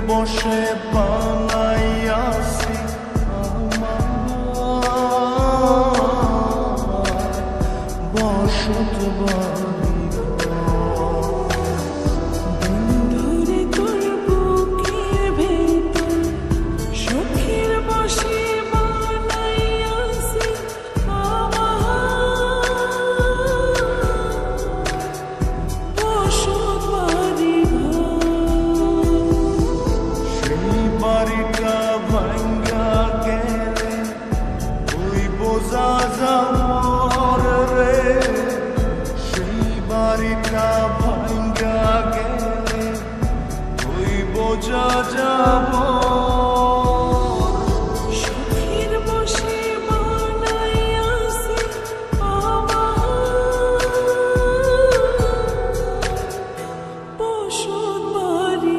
বসে বানাইয়াছি বসত বাড়ি বন্ধুরে তোর বুকের ভেতর সুখের বসে বানাইয়াছি বসত বাড়ি সেই বাড়িটা ভাঙ্গা গেলে ওই বোঝা যাবর রে সেই বাড়িটা ভাঙ্গা গেলে ওই বোঝা যাব সুখের বসে বানাইয়াছি বসত বাড়ি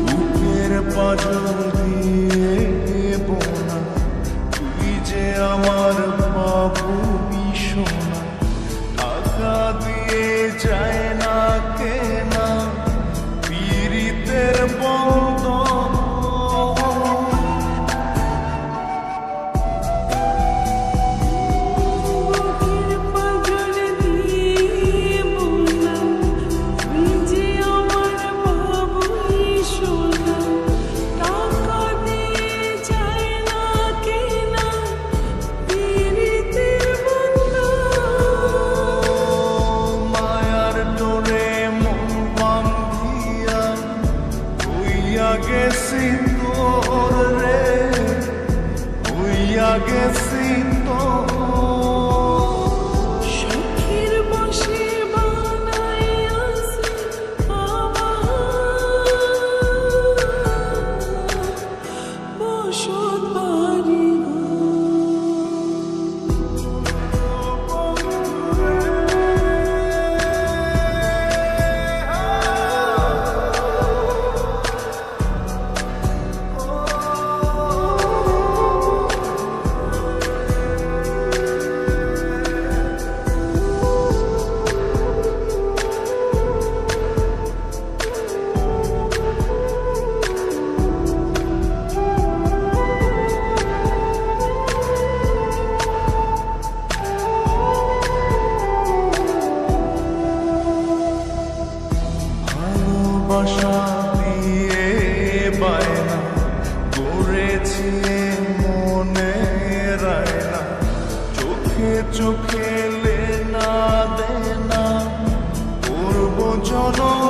বুকের পাঁজর দিয়ে বোনা তুই যে আমার বাবুই সোনা টাকা দিয়ে যায় না কেনা পীড়িতের বন্ধন বুকের পাঁজর দিয়ে বোনা তুই যে আমার বাবুই সোনা টাকা দিয়ে যায় না কেনা পীড়িতের বন্ধন মায়ার ডোরে মন বান্ধিয়া হইয়া গেছি তোর রে হইয়া গেছি তোর সুখের বসে বানাইয়াছি বসত বাড়ি ভালোবাসা দিয়ে বায়না করেছি মনে রায়না চোখে চোখে লেনা দেনা করব জনম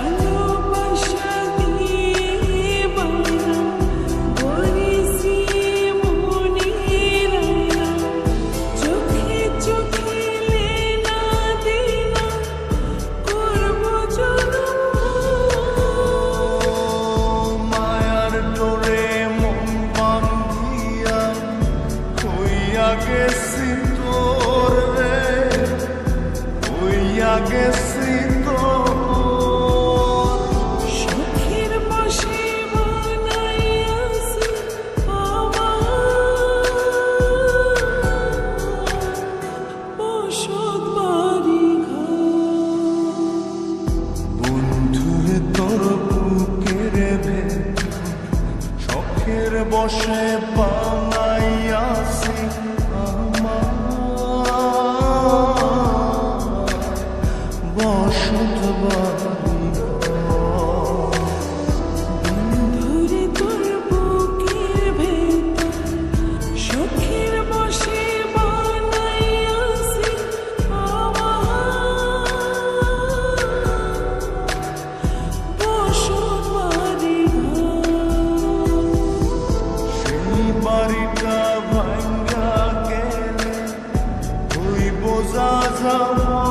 ভালোবাসা দিয়ে বানা করেছি মনের আয়না চোখে চোখে লেনা দেনা করব জনম মায়ার ডোরে মন বান্ধিয়া হইয়া গেছি তোর রে হইয়া গেছি তোর সুখের বসে বানাইয়াছি বসত বাড়ি বন্ধুরে তোর বুকের ভেতর শখের বসে বানাইয়াছি বসত বাড়ি বন্ধুরে তোর বুকের ভেতর সুখের বসে বানাইয়াছি বসত বাড়ি সেই বাড়িটা ভাঙ্গা গেলে ওই বোঝা যাব